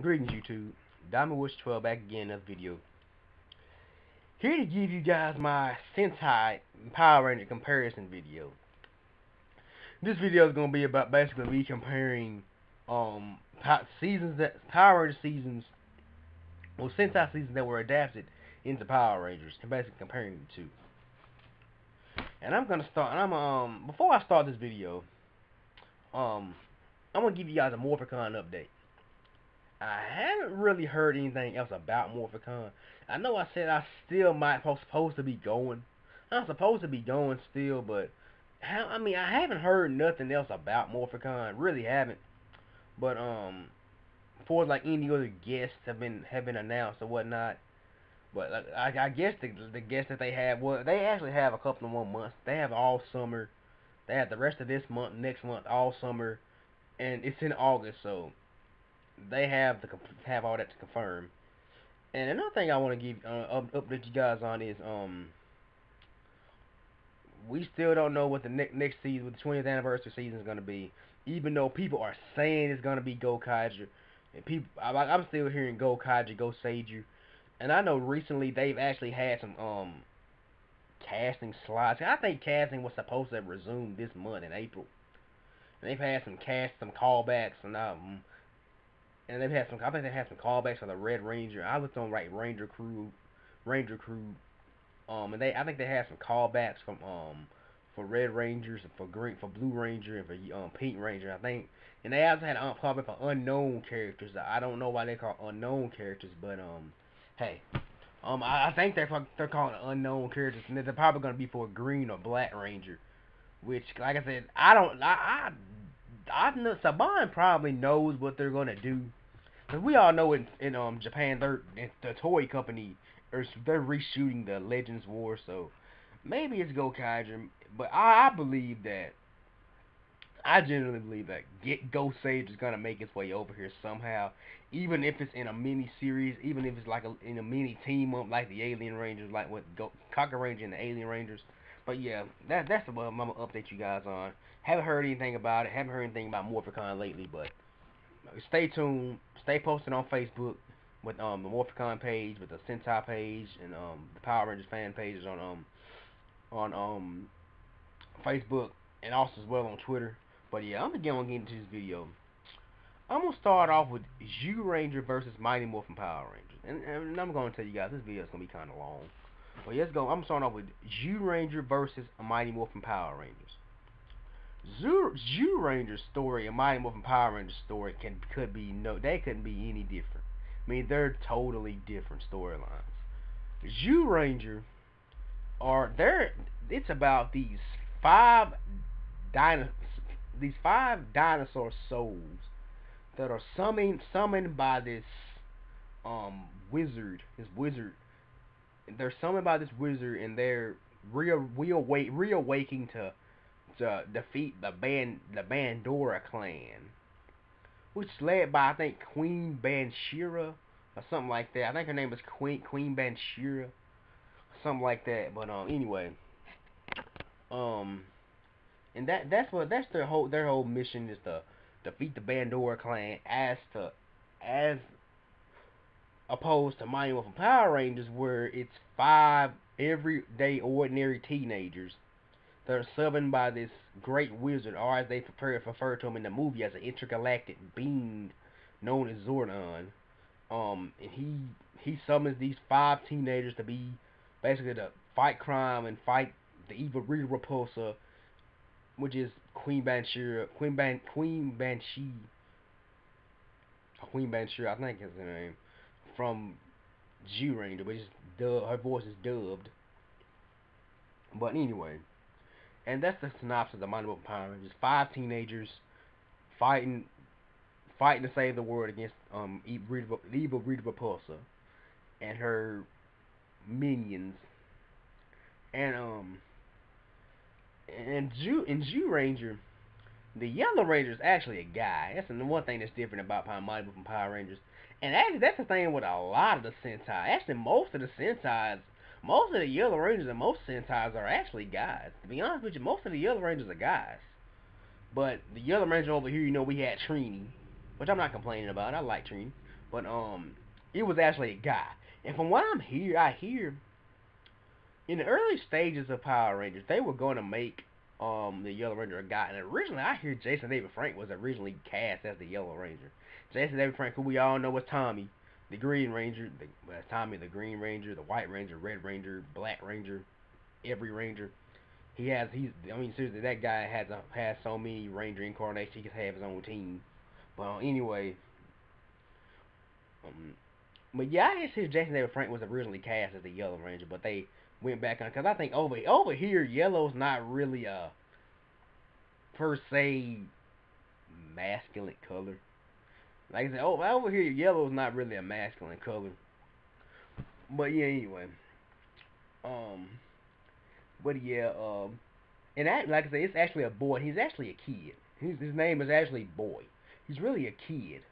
Greetings YouTube, Diamond Wish 12 back again in this video. Here to give you guys my Sentai Power Ranger comparison video. This video is gonna be about basically me comparing seasons that Power Ranger seasons or Sentai seasons that were adapted into Power Rangers and basically comparing the two. And I'm gonna start and before I start this video, I'm gonna give you guys a Morphicon update. I haven't really heard anything else about Morphicon. I know I said I still might supposed to be going. I'm supposed to be going still, but I haven't heard nothing else about Morphicon. Really haven't. But for like any other guests have been announced or whatnot. But I guess the guests that they have, well, they actually have a couple of more months. They have all summer. They have the rest of this month, next month, all summer, and it's in August, so they have all that to confirm. And another thing I want to give update you guys on is we still don't know what the next season, what the 20th anniversary season is going to be. Even though people are saying it's going to be Go Kaiju, and I'm still hearing Go Kaiju, Go Seiju. And I know recently they've actually had some casting slots. I think casting was supposed to resume this month in April. And they've had some callbacks, and they've had some. I think they had some callbacks for the Red Ranger. I looked on Ranger Crew. And I think they had some callbacks from for Red Rangers, for Blue Ranger, and for Pink Ranger. I think, and they also had callback for unknown characters. I don't know why they call unknown characters, but hey, I think they're calling it unknown characters, and they're probably gonna be for a Green or Black Ranger. Which, like I said, I know Saban probably knows what they're gonna do. Cause we all know in Japan, the toy company, they're reshooting the Legends War, so maybe it's Gokaiger, but I genuinely believe that Ghost Sage is gonna make its way over here somehow, even if it's in a mini series, even if it's like in a mini team up like the Alien Rangers, like with Cocker Ranger and the Alien Rangers. But yeah, that's what I'm gonna update you guys on. Haven't heard anything about it. Haven't heard anything about Morphicon lately, but stay tuned. Stay posted on Facebook with the Morphicon page, with the Sentai page, and the Power Rangers fan pages on Facebook, and also as well on Twitter. But yeah, I'm gonna get into this video. I'm gonna start off with Ranger versus Mighty Morphin Power Rangers, and I'm gonna tell you guys this video is gonna be kind of long. But let's go. I'm starting off with Ranger versus Mighty Morphin Power Rangers. Ranger's story and Mighty Morphin Power Rangers story they couldn't be any different. I mean, they're totally different storylines. Ranger are there. It's about five dino, these five dinosaur souls that are summoned by this wizard. They're summoned by this wizard, and they're reawaking to defeat the Bandora clan, which is led by, I think, Queen Banshira or something like that. I think her name is Queen Banshira, something like that. But anyway, um, and that's their whole mission is to defeat the Bandora clan, as opposed to Mighty Morphin Power Rangers, where it's five everyday ordinary teenagers that are summoned by this great wizard, or as they refer to him in the movie as an intergalactic being known as Zordon. And he summons these five teenagers to be basically to fight crime and fight the evil Rita Repulsa, which is Queen Banshee, I think is her name, from Ranger, but her voice is dubbed. But anyway, and that's the synopsis of Mighty Morphin Power Rangers. Five teenagers fighting to save the world against evil Rita Repulsa and her minions. And in Ranger, the Yellow Ranger is actually a guy. That's the one thing that's different about Mighty Morphin Power Rangers. And actually, that's the thing with a lot of the Sentai. Actually, most of the Yellow Rangers and most Sentais are actually guys. To be honest with you, most of the Yellow Rangers are guys. But the Yellow Ranger over here, we had Trini, which I'm not complaining about. I like Trini. but it was actually a guy. And from what I hear in the early stages of Power Rangers, they were going to make the Yellow Ranger a guy. And originally, I hear Jason David Frank was originally cast as the Yellow Ranger. Jason David Frank, who we all know as Tommy, the Green Ranger, Tommy the Green Ranger, the White Ranger, Red Ranger, Black Ranger, every Ranger. I mean, seriously, that guy has so many Ranger incarnations, he could have his own team. But anyway, um, but yeah, I guess Jason David Frank was originally cast as the Yellow Ranger, but they went back on because I think over here, yellow's not really a per se masculine color. Like I said, over here, yellow's not really a masculine color. But yeah, anyway, um, but yeah, and that, like I said, it's actually a boy. He's actually a kid. His name is actually Boy. He's really a kid.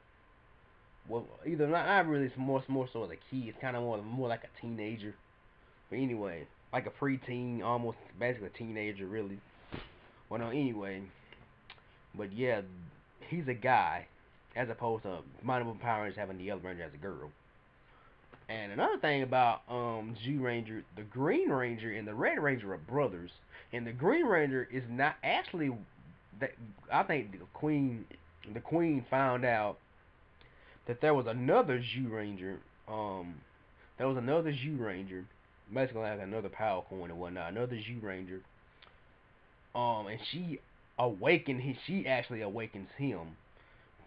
Well, either not really. It's more so as a kid. It's kind of more like a teenager. But anyway, like a preteen, almost basically a teenager, really. Well, no, anyway. But yeah, he's a guy, as opposed to Mighty Morphin Power Rangers having the Yellow Ranger as a girl. And another thing about Zhu Ranger, the Green Ranger and the Red Ranger are brothers, and the Green Ranger is not actually. That I think the Queen found out that there was another Zhu Ranger. There was another Zhu Ranger, basically like another power coin and whatnot. Another Zhu Ranger. And she actually awakens him,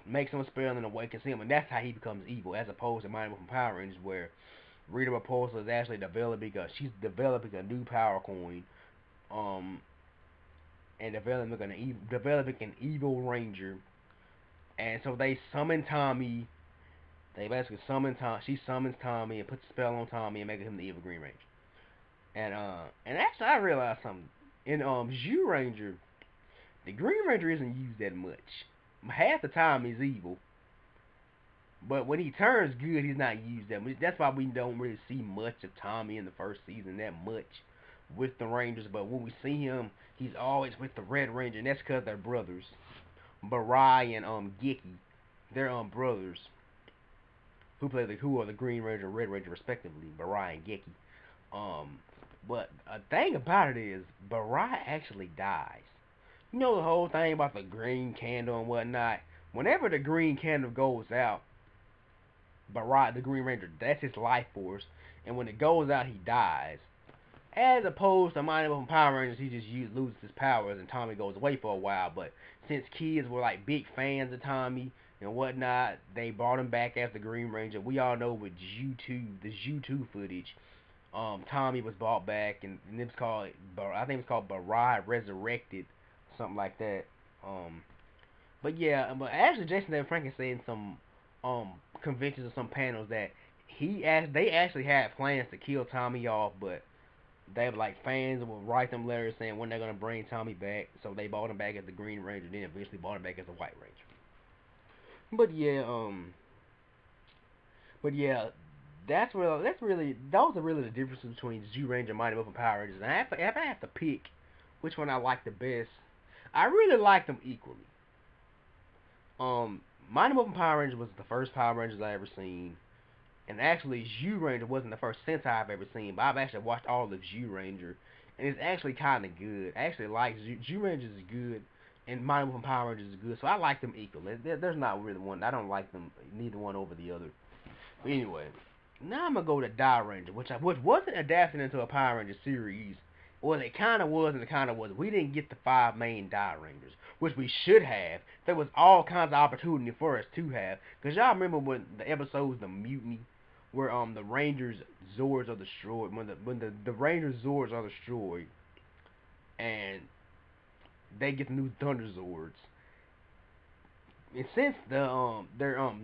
makes him a spell and awakens him, and that's how he becomes evil, as opposed to Mighty Morphin Power Rangers, where Rita Repulsa is actually she's developing a new power coin, um, and developing an evil ranger, and so they summon Tommy. They basically summon Tom. She summons Tommy and puts a spell on Tommy and makes him the evil Green Ranger. And actually I realized something in Zhu Ranger. The Green Ranger isn't used that much. Half the time he's evil, but when he turns good, he's not used that much. That's why we don't really see much of Tommy in the first season that much with the Rangers. But when we see him, he's always with the Red Ranger, and that's because they're brothers. Barai and Geki, they're brothers who are the Green Ranger and Red Ranger respectively. Barai and Geki. But a thing about it is Barai actually dies. You know the whole thing about the green candle and whatnot. Whenever the green candle goes out, Barai, the Green Ranger, that's his life force, and when it goes out, he dies. As opposed to Mighty Morphin Power Rangers, he just loses his powers and Tommy goes away for a while. But since kids were like big fans of Tommy and whatnot, they brought him back as the Green Ranger. We all know with the Zhu footage, Tommy was brought back, and it was called, I think it was called Barai Resurrected, something like that. But yeah, but actually Jason David Frank said in some conventions or some panels that they actually had plans to kill Tommy off, but they were like fans would write them letters saying when they're gonna bring Tommy back, so they brought him back as the Green Ranger, then eventually brought him back as the White Ranger. But yeah, but yeah, those are really the differences between Zhu Ranger and Mighty Morphin Power Rangers. And if I have to pick which one I like the best, I really like them equally. Mighty Morphin Power Rangers was the first Power Rangers I ever seen. And actually, Zhu Ranger wasn't the first Sentai I've ever seen, but I've actually watched all of Zhu Ranger, and it's actually kind of good. I actually like Zhu Ranger is good, and Mighty Morphin Power Rangers is good, so I like them equally. There's not really one. I don't like them neither one over the other. But anyway, now I'm gonna go to Die Ranger, which wasn't adapted into a Power Ranger series. Well, it kind of was and it kind of wasn't. We didn't get the 5 main Die Rangers, which we should have. There was all kinds of opportunity for us to have. Because y'all remember when the episodes, The Mutiny, where the Rangers Zords are destroyed, when the Rangers Zords are destroyed, and they get the new Thunder Zords. And since the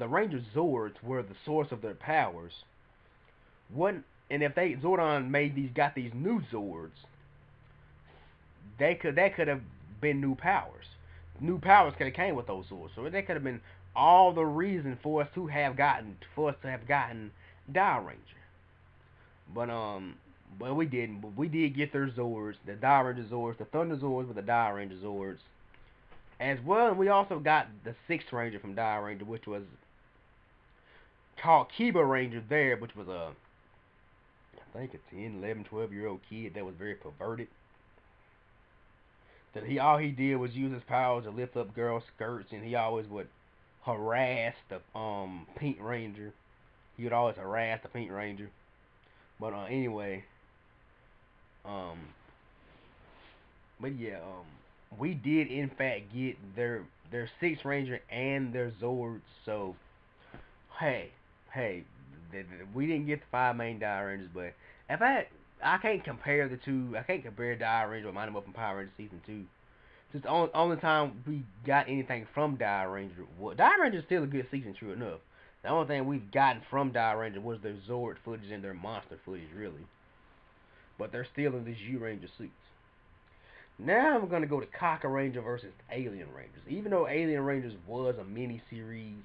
Ranger Zords were the source of their powers, and if Zordon got these new Zords, that could have been new powers. New powers could have came with those Zords, so that could have been all the reason for us to have gotten Die Ranger. But we didn't. But we did get their Zords, the Die Ranger Zords, the Thunder Zords with the Die Ranger Zords, as well. And we also got the 6th Ranger from Die Ranger, which was called Kiba Ranger there, which was I think a 10, 11, 12-year-old kid that was very perverted. That all he did was use his powers to lift up girls' skirts, and he always would harass the Pink Ranger. He would always harass the Pink Ranger. But anyway, um, but yeah, we did in fact get their Sixth Ranger and their Zords. So hey, hey, we didn't get the five main Dire Rangers, but if I can't compare the two. I can't compare Dire Ranger with Mighty Morphin Power Rangers Season 2. Just the only time we got anything from Dire Ranger. Well, Dire Ranger is still a good season, true enough. The only thing we've gotten from Dire Ranger was their Zord footage and their monster footage, really. But they're still in these U-Ranger suits. Now I'm going to go to Cocker Ranger versus Alien Rangers. Even though Alien Rangers was a mini-series,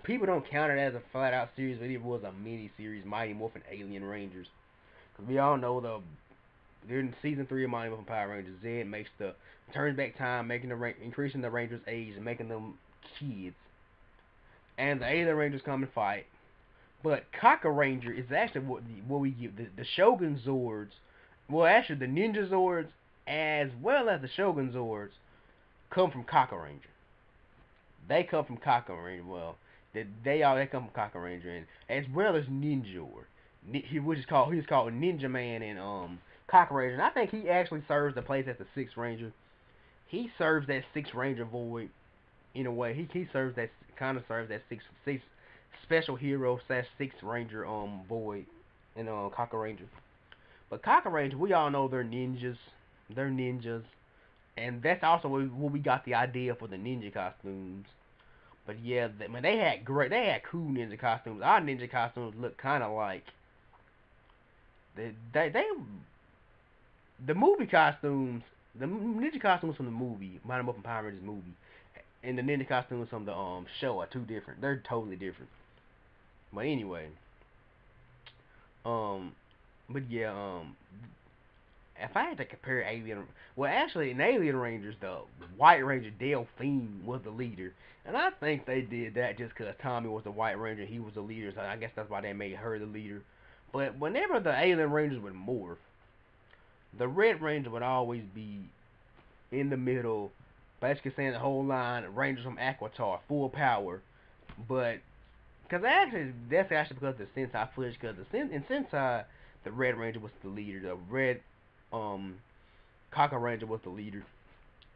people don't count it as a flat-out series, but it was a mini-series, Mighty Morphin Alien Rangers. Because we all know during season 3 of Mighty Morphin Power Rangers, Zed turns back time, increasing the Rangers' age and making them kids. And the Alien Rangers come and fight. But Cocker Ranger is actually what we give the Shogun Zords. Well, actually, the Ninja Zords as well as the Shogun Zords come from Cocker Ranger. They come from Cocker Ranger. Well, they come from Cocker Ranger, and as well as Ninja, he's called Ninja Man in Cocker Ranger. And I think he actually serves the place as the Sixth Ranger. He serves that Sixth Ranger void in a way. He serves that six special hero / Sixth Ranger void in Cocker Ranger. But Cocker Ranger, we all know they're ninjas. They're ninjas, and that's also where we got the idea for the ninja costumes. But yeah, they had cool ninja costumes. Our ninja costumes look kind of like the movie costumes. The ninja costumes from the movie, Mighty Morphin Power Rangers movie, and the ninja costumes from the show are two different. They're totally different. But anyway, but yeah, if I had to compare actually in Alien Rangers, the White Ranger Delphine was the leader, and I think they did that just because Tommy was the White Ranger, he was the leader, so I guess that's why they made her the leader. But whenever the Alien Rangers would morph, the Red Ranger would always be in the middle, basically saying the whole line, Rangers from Aquitar, full power. But that's actually because of the Sentai footage. Because in Sentai, the Red Ranger was the leader. The Red Cocker Ranger was the leader,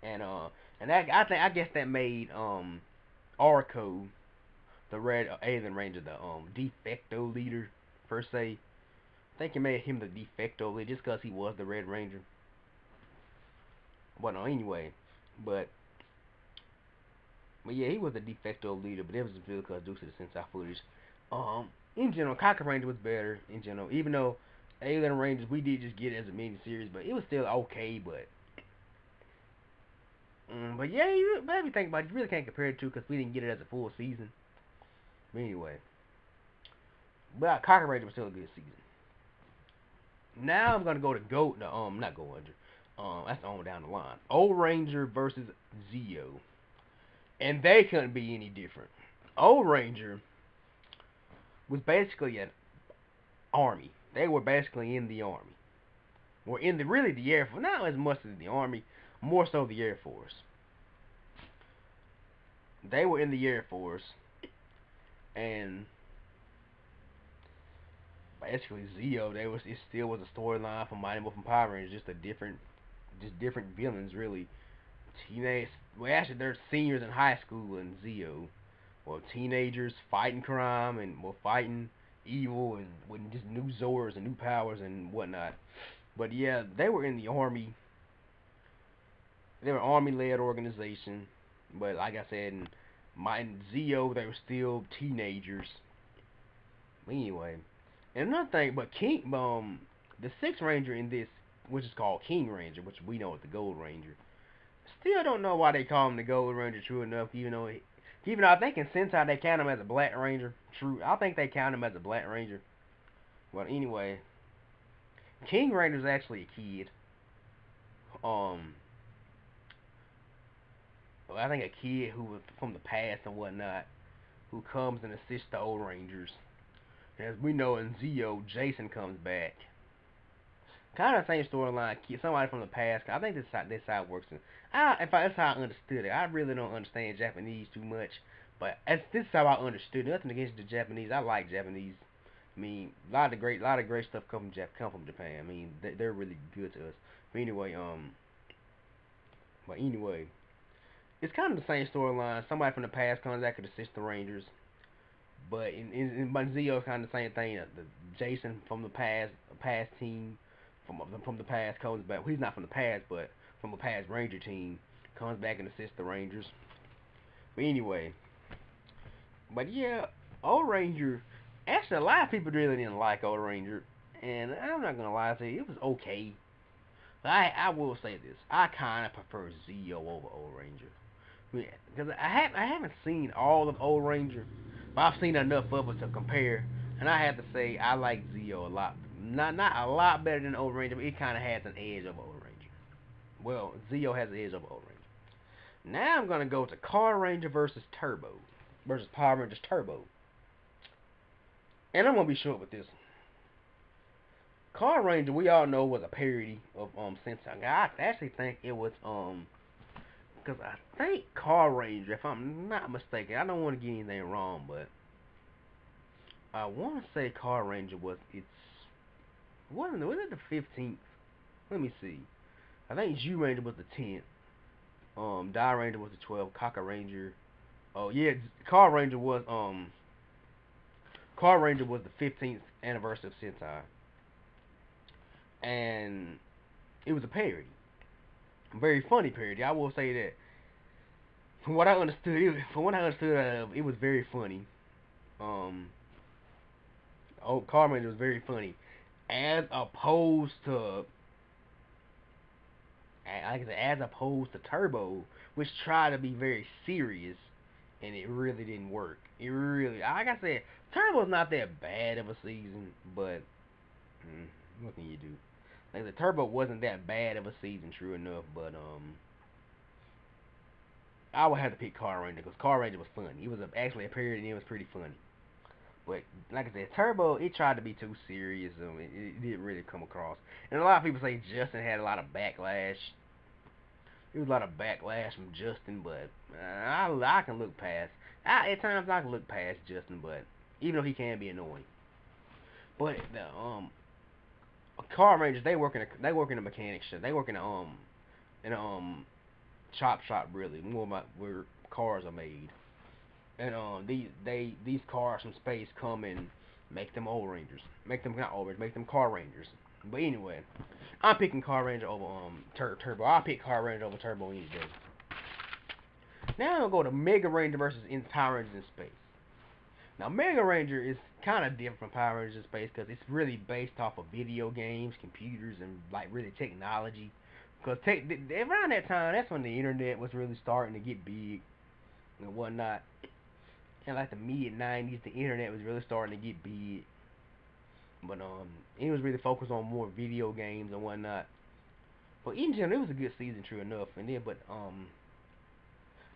and I guess that made Arco, the Red Alien Ranger, the de facto leader per se. I think it made him the de facto leader just because he was the Red Ranger. But no, anyway, but yeah, he was the de facto leader, but it was just because due to the Sentai footage. In general, Cocker Ranger was better in general, even though Alien Rangers we did just get it as a mini series, but it was still okay. But yeah, but if you think about it, you really can't compare it to because we didn't get it as a full season. But anyway, but Cocker Ranger was still a good season. Now I'm gonna go to not Gold Ranger. That's on down the line. Old Ranger versus Zeo. And they couldn't be any different. Old Ranger was basically an army. They were basically in the army. Or in the Air Force. Not as much as the army, more so the Air Force. They were in the Air Force, and basically Zeo, it still was a storyline from Mighty Morphin Power Rangers, just different villains really. Actually they're seniors in high school in Zeo. Well, teenagers fighting crime and fighting evil and with just new Zords and new powers and whatnot. But yeah, they were in the army. They were an army-led organization. But like I said, in Zeo, they were still teenagers. But anyway, and another thing, but the Sixth Ranger in this, which is called King Ranger, which we know is the Gold Ranger. Still don't know why they call him the Gold Ranger. True enough, even though I think in Sentai they count him as a Black Ranger. True, I think they count him as a Black Ranger. But anyway, King Ranger's actually a kid. Well, I think a kid who was from the past and whatnot. who comes and assists the old Rangers. As we know in Zeo, Jason comes back. Kind of same storyline. Somebody from the past. I think this how it works. That's how I understood it. I really don't understand Japanese too much, but this is how I understood it. Nothing against the Japanese. I like Japanese. I mean, lot of great stuff come from Japan. I mean, they're really good to us. But anyway, it's kind of the same storyline. Somebody from the past comes back to assist the Rangers, but in Zeo, kind of the same thing. The Jason from the past team, from the past comes back. Well, he's not from the past, but from a past Ranger team, comes back and assists the Rangers. But anyway, but yeah, Old Ranger. Actually, a lot of people really didn't like Old Ranger, and I'm not gonna lie to you, it was okay. But I will say this: I kind of prefer Zeo over Old Ranger. Because I haven't seen all of Old Ranger, but I've seen enough of it to compare, and I have to say I like Zeo a lot. Not a lot better than Old Ranger, but it kind of has an edge over Old Ranger. Well, Zeo has an edge over Old Ranger. Now I'm gonna go to Car Ranger versus Turbo versus Power Rangers Turbo, and I'm gonna be short with this. Car Ranger, we all know, was a parody of Sentai. I actually think it was because I think Car Ranger, if I'm not mistaken, I don't want to get anything wrong, but I want to say Car Ranger was was it the 15th? Let me see. I think G Ranger was the 10th. Die Ranger was the 12th. Kaka Ranger. Oh yeah, Car Ranger was the 15th anniversary of Sentai, and it was a parody, a very funny parody. I will say that. From what I understood, it was very funny. Um, Car Ranger was very funny, as opposed to, like I said, as opposed to Turbo, which tried to be very serious, and it really didn't work. It really, like I said, Turbo's not that bad of a season, but what can you do? Like the Turbo wasn't that bad of a season, true enough, but I would have to pick Car Ranger because Car Ranger was funny. It was actually a period and it was pretty funny. But like I said, Turbo, it tried to be too serious. It didn't really come across. And a lot of people say Justin had a lot of backlash. There was a lot of backlash from Justin, but I can look past. At times I can look past Justin, but even though he can be annoying. But the Car Rangers, they work in a mechanic shop. They work in a chop shop, really, more about where cars are made. And these cars from space come and make them Old Rangers, make them not Old Rangers, make them Car Rangers. But anyway, I'm picking Car Ranger over Turbo. I'll pick Car Ranger over Turbo any day. Now I'm gonna go to Mega Ranger versus Power Rangers in Space. Now Mega Ranger is kind of different from Power Rangers in Space because it's really based off of video games, computers, and like really technology. Because around that time, that's when the internet was really starting to get big and whatnot. In like the mid '90s, the internet was really starting to get big. But it was really focused on more video games and whatnot. But in general, it was a good season, true enough. And then, but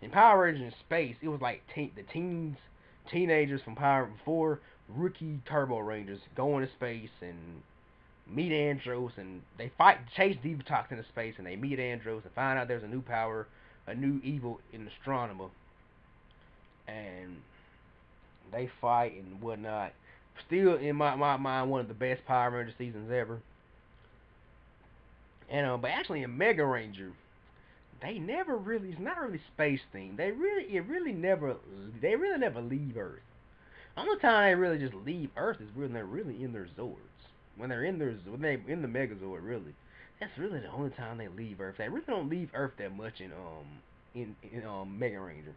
in Power Rangers in Space, it was like teenagers from Power before rookie Turbo Rangers go into space and meet Andros, and they chase Divatox into space, and they meet Andros and find out there's a new power, a new evil in astronomer, and they fight and whatnot. Still, in my mind, one of the best Power Ranger seasons ever. And but actually, in Mega Ranger, it's not really space themed. They really never leave Earth. The only time they really just leave Earth is when they're really in their Zords. When they're in the Megazord, really. That's really the only time they leave Earth. They really don't leave Earth that much in Mega Ranger.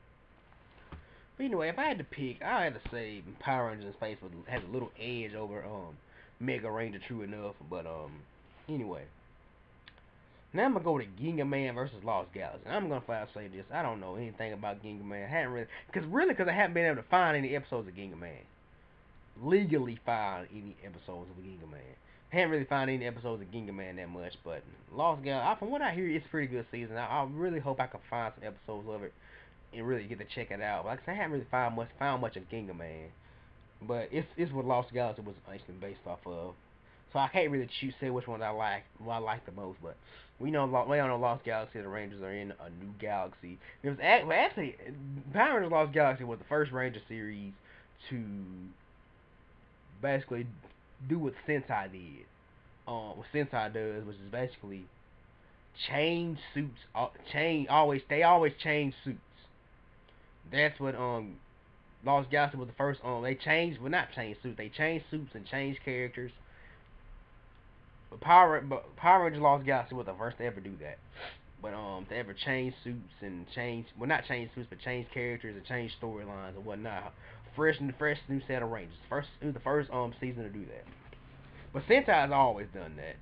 But anyway, if I had to pick, I had to say Power Rangers in Space has a little edge over Mega Ranger, true enough. But anyway. Now I'm gonna go to Ginga Man versus Lost Galaxy. And I'm gonna flat say this: I don't know anything about Ginga Man. I haven't because I haven't been able to find any episodes of Ginga Man. Legally find any episodes of Ginga Man. I haven't really found any episodes of Ginga Man that much, but Lost Galaxy, from what I hear, it's a pretty good season. I really hope I can find some episodes of it and really get to check it out. But like I said, I haven't really found much of Ginga Man. But it's what Lost Galaxy was actually based off of. So I can't really say which one what I like the most. But we all know Lost Galaxy. The Rangers are in a new galaxy. It was actually Power Rangers Lost Galaxy was the first Ranger series to basically do what Sentai did. What Sentai does, which is basically change suits. They always change suits. That's what Lost Galaxy was the first. They changed, well, not changed suits. They changed suits and changed characters. But Power Rangers Lost Galaxy was the first to ever do that. But to ever change suits and not change suits, but change characters and change storylines and whatnot. Fresh new set of Rangers. It was the first season to do that. But Sentai's always done that.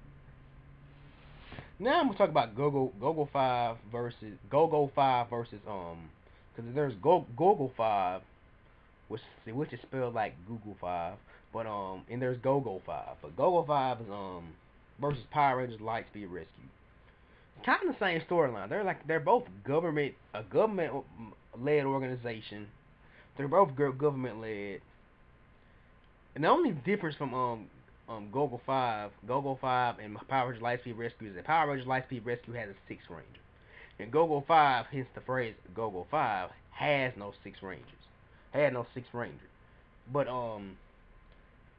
Now I'm gonna talk about Go-Go 5 versus because there's Go-Go 5, which is spelled like Google 5, but and there's Go-Go 5. But Go-Go 5 is versus Power Rangers Lightspeed Rescue. Kind of the same storyline. They're both a government led organization. They're both government led. And the only difference from Go-Go 5 and Power Rangers Lightspeed Rescue is that Power Rangers Lightspeed Rescue has a 6 Ranger. And Go-Go 5, hence the phrase Go-Go 5, has no 6 Rangers. Had no 6 Ranger. But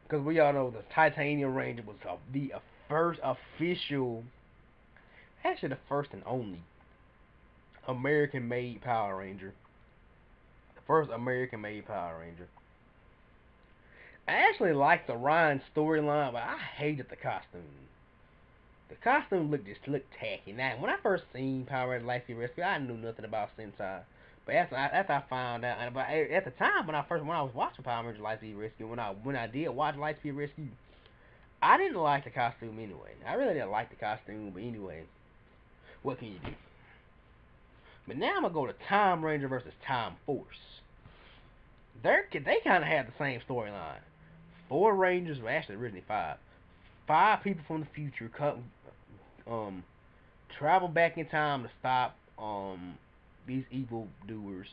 because we all know the Titanium Ranger was the first official, actually the first and only American-made Power Ranger. The first American-made Power Ranger. I actually liked the Ryan storyline, but I hated the costume. The costume looked tacky. Now, when I first seen Power Rangers Lightspeed Rescue, I knew nothing about Sentai. But after I found out, but at the time when I was watching Power Rangers Lightspeed Rescue, when I did watch Lightspeed Rescue, I didn't like the costume anyway. I really didn't like the costume, but anyway, what can you do? But now I'm gonna go to Time Ranger versus Time Force. They kind of have the same storyline. 4 Rangers, well actually originally 5. 5 people from the future travel back in time to stop these evil doers,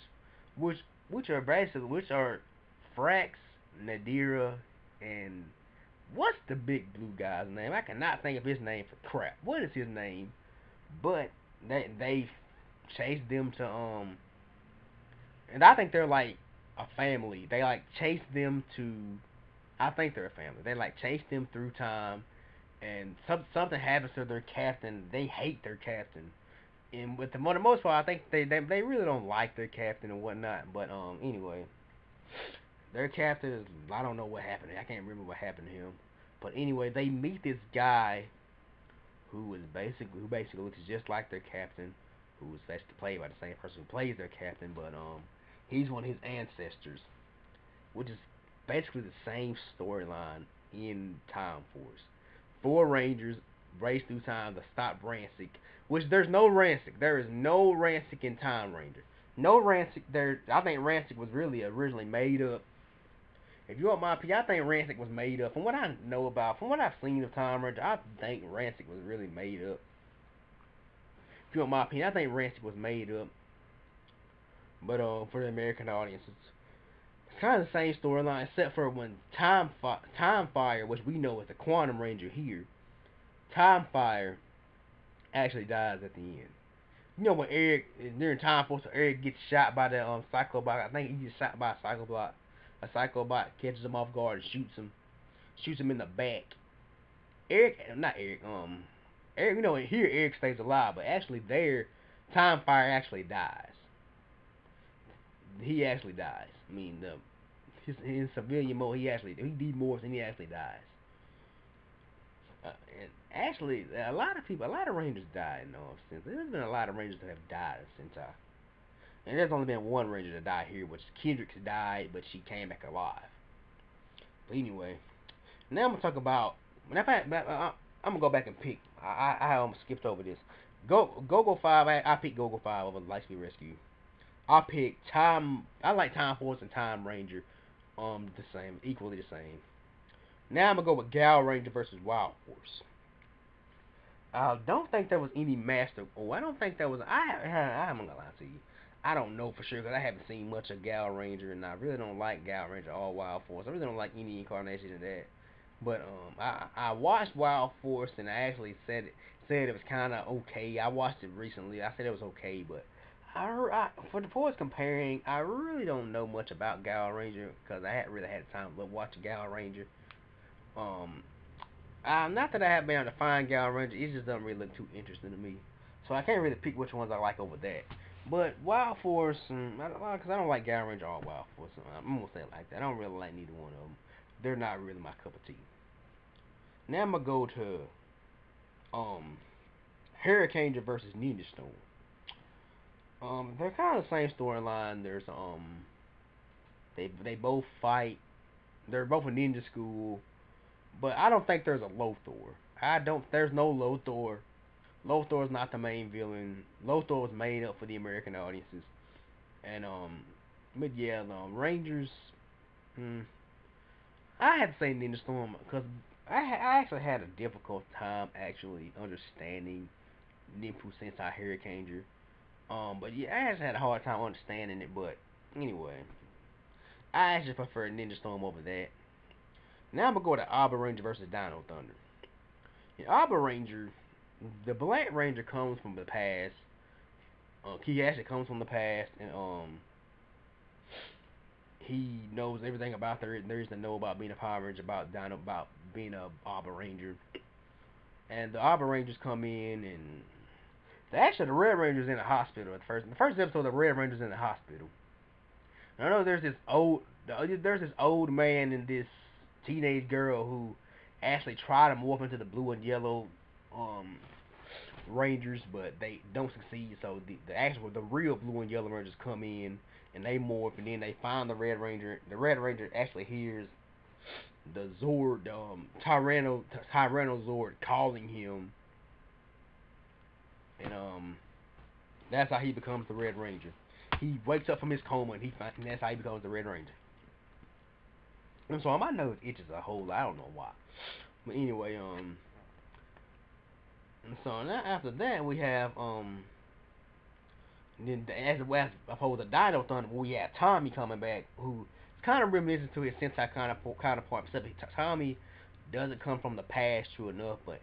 which are Frax, Nadira, and what's the big blue guy's name? I cannot think of his name for crap. What is his name? But they chased them to and I think they're like a family. They like chase them to. I think they're a family. They like chase them through time, and something happens to their captain. They hate their captain, and for the most part, I think they really don't like their captain and whatnot. But anyway, their captain is, I don't know what happened. I can't remember what happened to him. But anyway, they meet this guy who basically looks just like their captain, who was actually played by the same person who plays their captain, but he's one of his ancestors, which is basically the same storyline in Time Force. 4 Rangers race through time to stop Rancic, which there's no Rancic. There is no Rancic in Time Ranger. No Rancic there. I think Rancic was really originally made up. If you want my opinion, I think Rancic was made up. From what I know about, from what I've seen of Time Ranger, I think Rancic was really made up. If you want my opinion, I think Rancic was made up. But for the American audience, it's kind of the same storyline, except for when Time Fire, which we know as the Quantum Ranger here, Time Fire actually dies at the end. You know when Eric during Time Force, Eric gets shot by the Psychobot. I think he gets shot by a Psychobot. A Psychobot catches him off guard and shoots him in the back. Eric, you know, here Eric stays alive, but actually there, Time Fire actually dies. He actually dies. I mean, in civilian mode, he demorphs and he actually dies. And actually, a lot of Rangers died in since. There's been a lot of Rangers that have died since and there's only been 1 Ranger that died here, which Kendricks died, but she came back alive. But anyway, now I'm gonna talk about. I'm gonna go back and pick. I almost skipped over this. Go 5. I picked Go 5 over Lightspeed Rescue. I picked Time. I like Time Force and Time Ranger. The same, equally the same. Now I'm gonna go with Gal Ranger versus Wild Force. I don't think there was any master. Oh, I don't think there was. I'm gonna lie to you. I don't know for sure because I haven't seen much of Gal Ranger, and I really don't like Gal Ranger or Wild Force. I really don't like any incarnation of that. But I watched Wild Force, and I actually said it was kind of okay. I watched it recently. I said it was okay, but for comparing, I really don't know much about Gal Ranger because I hadn't really had time to watch Gal Ranger. Um, not that I have been able to find Gal Ranger, it just doesn't really look too interesting to me. So I can't really pick which ones I like over that. But Wild Force, because I don't like Gal Ranger or Wild Force, I'm gonna say it like that. I don't really like neither one of them. They're not really my cup of tea. Now I'm gonna go to um Hurricane versus Ninja Storm. They're kind of the same storyline. They both fight. They're both a ninja school, but I don't think there's a Lothor. I don't. There's no Lothor. Lothor is not the main villain. Lothor was made up for the American audiences, and but yeah, Rangers. Hmm, I had to say Ninja Storm because I actually had a difficult time actually understanding Nimpu Sentai Hurricane. But yeah, I actually had a hard time understanding it. But anyway, I actually prefer Ninja Storm over that. Now I'm gonna go to Arbor Ranger versus Dino Thunder. In Arbor Ranger, the Black Ranger comes from the past. He actually comes from the past, and he knows everything about there is to know about being a Power Ranger, about being a Arbor Ranger. And the Arbor Rangers come in, and actually the Red Ranger's in the hospital at first. In the first episode, the Red Ranger's in the hospital. And I know there's this old man and this teenage girl who actually try to morph into the blue and yellow um Rangers, but they don't succeed. So the real blue and yellow Rangers come in and they morph, and then they find the Red Ranger. The Red Ranger actually hears the Zord, Tyranno Zord calling him, and that's how he becomes the Red Ranger. He wakes up from his coma, and that's how he becomes the Red Ranger. And so my nose itches a whole lot. I don't know why. But anyway, and so now after that we have then as opposed to Dino Thunder, we have Tommy coming back, who is kind of reminiscent to his Sentai counterpart, except Tommy doesn't come from the past, true enough, but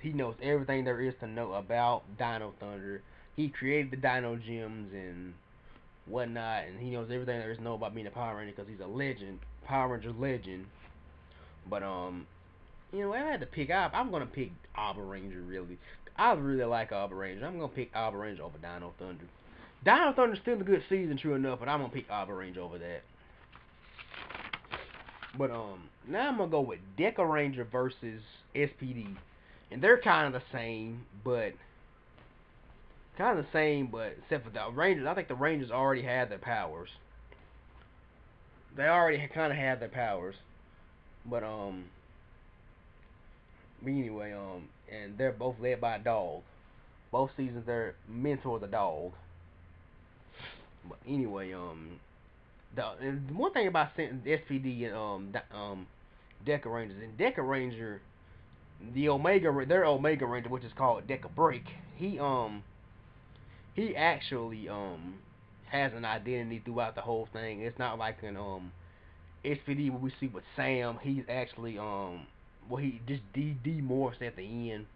he knows everything there is to know about Dino Thunder. He created the Dino Gems and whatnot, and he knows everything there is to know about being a Power Ranger because he's a legend, Power Ranger legend. But if I had to pick, I'm gonna pick Arbor Ranger. Really, I really like Arbor Ranger. I'm gonna pick Arbor Ranger over Dino Thunder. Dino Thunder's still a good season, true enough, but I'm gonna pick Arbor Ranger over that. But now I'm gonna go with Deca Ranger versus SPD, and they're kind of the same, but except for the Rangers, I think the Rangers already had their powers. They already kind of had their powers, but anyway, and they're both led by a dog. Both seasons, their mentor the dog. But anyway, and one thing about SPD and Deca Rangers, in Deca Ranger, their Omega Ranger, which is called Deca Break, he actually has an identity throughout the whole thing. It's not like an SPD what we see with Sam. He's actually he just demorphs at the end.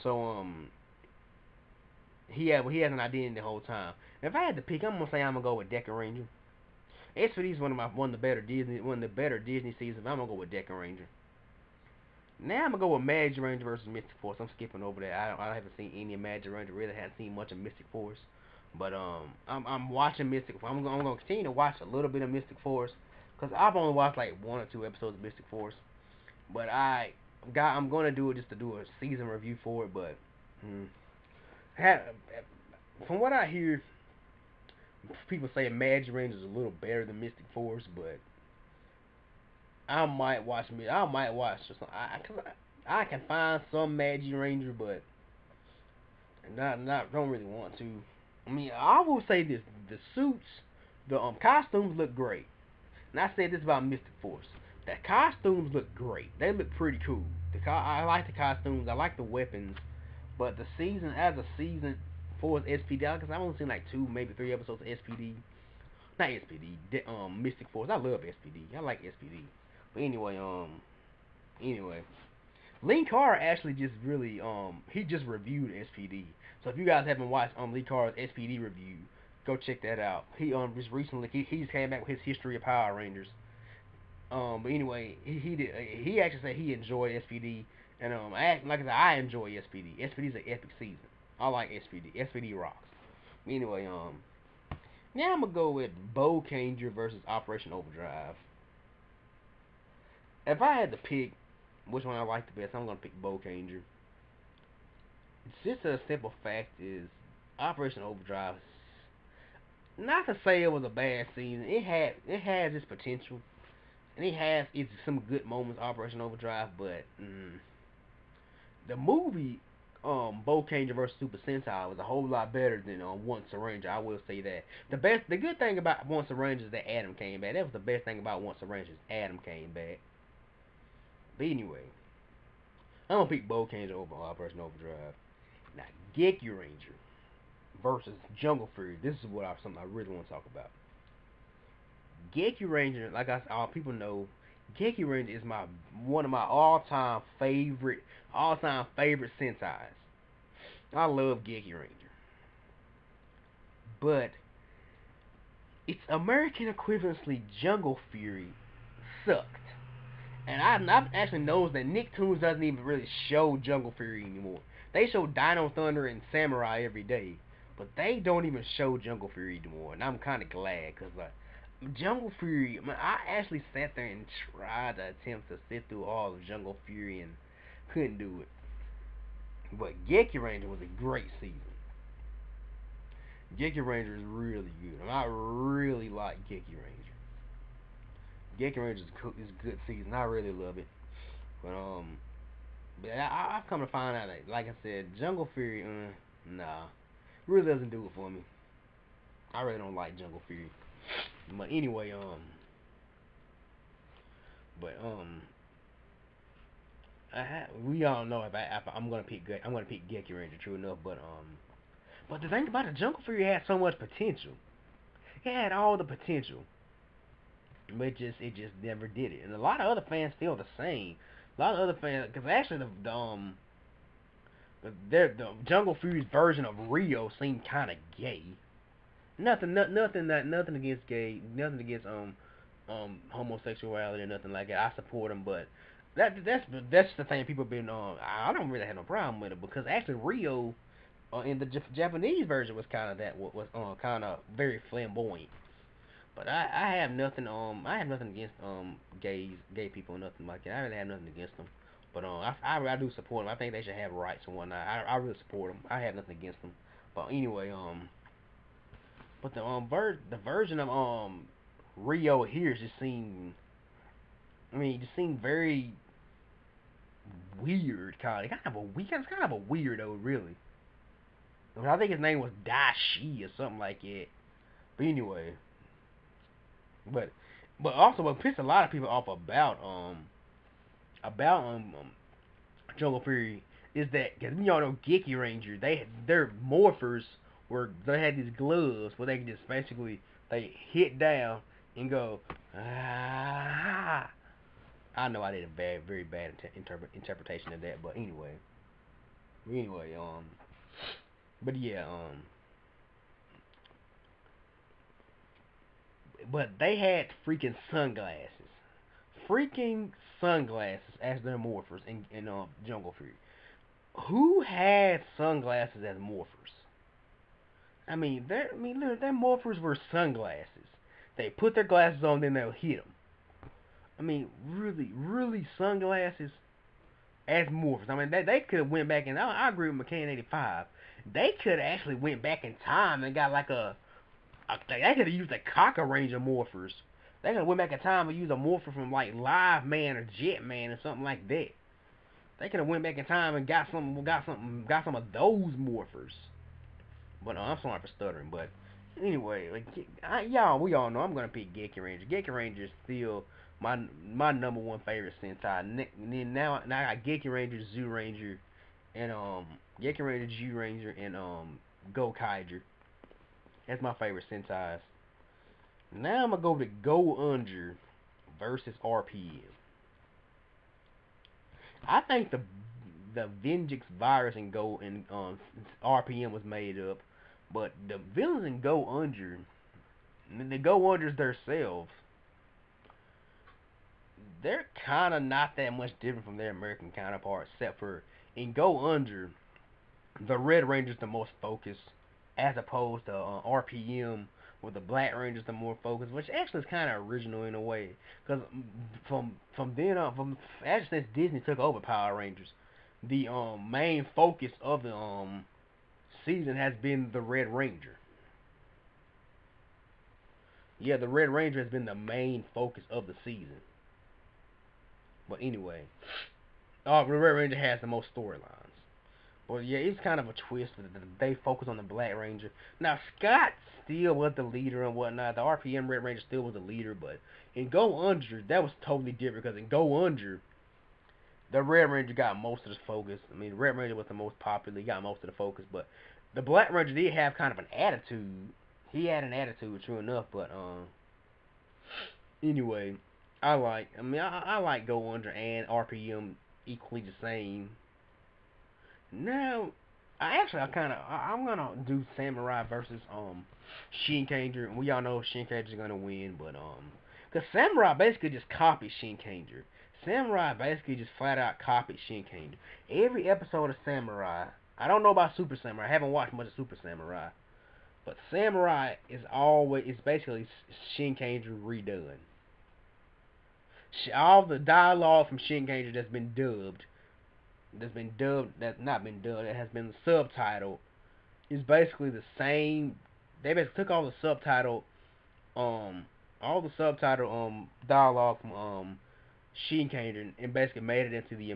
So he has an identity the whole time. If I had to pick, I'm gonna say I'm gonna go with Deca Ranger. SPD is one of the better Disney seasons. I'm gonna go with Deca Ranger. Now I'm gonna go with Magic Ranger versus Mystic Force. I'm skipping over that. I haven't seen any of Magic Ranger. Really haven't seen much of Mystic Force. But I'm watching Mystic. I'm gonna continue to watch a little bit of Mystic Force because I've only watched like 1 or 2 episodes of Mystic Force. But I'm gonna do it just to do a season review for it. But from what I hear, people say Magic Ranger is a little better than Mystic Force, but I might watch just cause I can find some Magic Ranger, but don't really want to. I mean, I will say this: the suits, the costumes look great. And I said this about Mystic Force: the costumes look great. They look pretty cool. I like the costumes. I like the weapons. But the season, Force SPD, because I've only seen like 2, maybe 3 episodes of SPD. Not SPD, Mystic Force. I love SPD. I like SPD. But anyway, Lee Carr actually just really he just reviewed SPD. So if you guys haven't watched Lee Carr's SPD review, go check that out. He just recently he came back with his history of Power Rangers. But anyway, he actually said he enjoyed SPD, and like I said, I enjoy SPD. SPD's an epic season. I like SPD. SPD rocks. Anyway, now I'm gonna go with Bowcanger versus Operation Overdrive. If I had to pick which one I like the best, I'm gonna pick Bowcanger. It's just a simple fact is Operation Overdrive. Not to say it was a bad season. It has its potential, and it has some good moments. Operation Overdrive, but the movie Bowcanger vs Super Sentai was a whole lot better than Once a Ranger. I will say that. The good thing about Once a Ranger is that Adam came back. That was the best thing about Once a Ranger. Adam came back. But anyway, I'm gonna pick Bowcanger over Operation Overdrive. Now, Geki Ranger versus Jungle Fury. This is something I really want to talk about. Geki Ranger, like all people know, Geki Ranger is one of my all-time favorite Sentais. I love Geki Ranger, but its American equivalency, Jungle Fury, sucked. And I've actually noticed that Nicktoons doesn't even really show Jungle Fury anymore. They show Dino Thunder and Samurai every day, but they don't even show Jungle Fury anymore. And I'm kind of glad, because Jungle Fury, I actually sat there and tried to attempt to sit through all of Jungle Fury and couldn't do it. But Geki Ranger was a great season. Geki Ranger is really good. I really like Geki Ranger. Geki Ranger is a good season. I really love it. But I've come to find out that, like I said, Jungle Fury, nah, really doesn't do it for me. I really don't like Jungle Fury. But anyway, we all know if I'm gonna pick Geki Ranger, true enough. But the thing about it, Jungle Fury had so much potential. It had all the potential, but it just never did it. And a lot of other fans feel the same. A lot of other fans, because actually the Jungle Fury's version of Rio seemed kind of gay. Nothing against gay, nothing against homosexuality or nothing like that. I support them, but that's the thing people been I don't really have no problem with it, because actually Rio in the Japanese version was kind of kind of very flamboyant. But I have nothing against gay people or nothing like that. I really have nothing against them. But I do support them. I think they should have rights and whatnot. I really support them. I have nothing against them. But anyway, but the version of Rio here just seemed, it just seemed very weird, kind of a weirdo, really. I think his name was Daishi or something like that. But anyway, but also what pissed a lot of people off about Jungle Fury is that, because we all know Geki Ranger, their morphers they had these gloves where they can just basically they hit down and go ah. I know I did a very bad interpretation of that, but anyway, but yeah, but they had freaking sunglasses as their morphers in Jungle Fury. Who had sunglasses as morphers? Their morphers were sunglasses. They put their glasses on, then they'll hit them. Really, sunglasses as morphers. They could have went back, and I agree with McCann 85. They could have actually went back in time and got they could have used a Cocker Ranger morphers. They could have went back in time and used a morpher from like Live Man or Jet Man or something like that. They could have went back in time and got some of those morphers. But I'm sorry for stuttering. But anyway, we all know I'm gonna pick Geki Ranger. Geki Ranger is still my number one favorite Sentai. Now I got Geki Ranger, Zoo Ranger, and Geki Ranger, Zoo Ranger, and Go Kaiger. That's my favorite Sentais. Now I'm gonna go to Go Under versus RPM. I think the Vengeance virus in Go and RPM was made up, but the villains in Go Under, the Go Unders themselves, they're kind of not that much different from their American counterparts, except for in Go Under, the Red Ranger's the most focused, as opposed to RPM, where the Black Ranger's the more focused, which actually is kind of original in a way, because from then on, from actually since Disney took over Power Rangers, the main focus of the season has been the Red Ranger. Yeah, the Red Ranger has been the main focus of the season. But anyway, the Red Ranger has the most storylines. Well, yeah, it's kind of a twist that they focus on the Black Ranger. Now, Scott still was the leader and whatnot. The RPM Red Ranger still was the leader, but in Go Under, that was totally different because in Go Under, the Red Ranger got most of the focus. I mean, the Red Ranger was the most popular. He got most of the focus, but the Black Ranger did have kind of an attitude. He had an attitude, true enough, but anyway, I like Go Under and RPM equally the same. Now, I'm gonna do Samurai versus Shinkanger, and we all know Shinkanger's gonna win, but cause Samurai basically just copied Shinkanger. Samurai basically just flat out copied Shinkanger. Every episode of Samurai, I don't know about Super Samurai. I haven't watched much of Super Samurai, but Samurai is basically Shinkanger redone. All the dialogue from Shinkanger that's not been dubbed, that has been subtitled, is basically the same. They basically took all the subtitle dialogue from Shinkanger and basically made it into the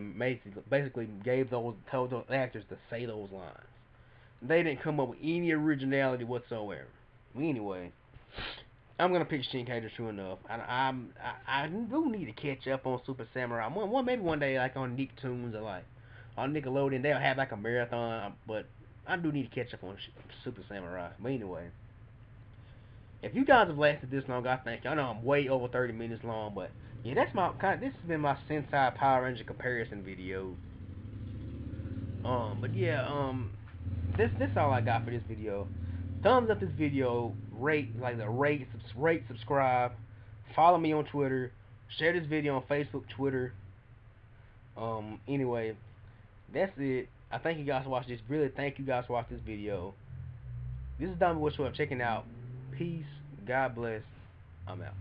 basically told those actors to say those lines. They didn't come up with any originality whatsoever. Anyway, I'm gonna pick Shinkanger true enough. I do need to catch up on Super Samurai. Maybe one day, like on Nicktoons or like on Nickelodeon, they'll have like a marathon. But I do need to catch up on Super Samurai. But anyway, if you guys have lasted this long, I thank you. I know I'm way over 30 minutes long, but yeah, this has been my Sentai Power Ranger comparison video. But yeah, this all I got for this video. Thumbs up this video, rate, subscribe, follow me on Twitter, share this video on Facebook, Twitter. Anyway, that's it. I thank you guys for watching this. Really thank you guys for watching this video. This is Diamond Witch checking out. Peace. God bless. I'm out.